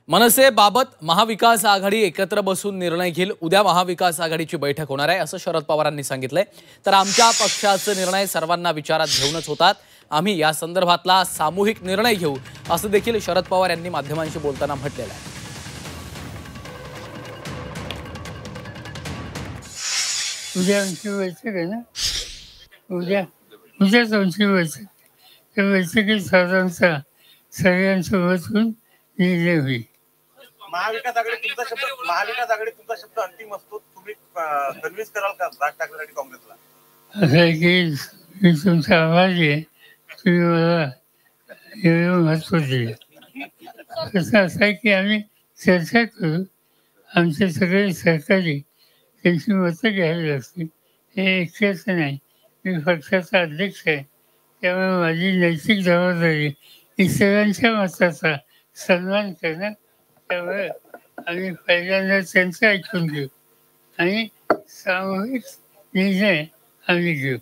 मनसेबाबत महाविकास आघाडी एकत्र बसून निर्णय घेईल। उद्या महाविकास आघाडीची बैठक होणार आहे असं शरद पवारांनी सांगितलंय। तर आमच्या पक्षाचे निर्णय सर्वांना विचारात घेऊनच होतात, आम्ही या संदर्भातला सामूहिक निर्णय घेऊ असं देखील शरद पवार यांनी माध्यमांशी बोलताना म्हटलेलं आहे। उद्या आमची बैठक आहे ना, उद्याच आमची बैठक, त्या बैठकीत साधारणतः सगळ्यांसोबत होऊन निर्णय होईल। महाविकास आघाडी तुमचा शब्द अंतिम असतो, तुम्ही कन्व्हिन्स कराल का राज ठाकरे आणि काँग्रेसला? असं आहे की मी तुमचा आभारी आहे, तुम्ही मला एवढं महत्त्व दिलं। कसं असं आहे की आम्ही चर्चा करू, आमचे सगळे सहकारी त्यांची मतं घ्यावी लागतील। हे एकट्याचं नाही, मी पक्षाचा अध्यक्ष आहे, त्यामुळे माझी नैतिक जबाबदारी ही सगळ्यांच्या मताचा सन्मान करणं। त्यामुळे आम्ही पहिल्यांदा त्यांचं ऐकून घेऊ आणि सामूहिक निर्णय आम्ही घेऊ।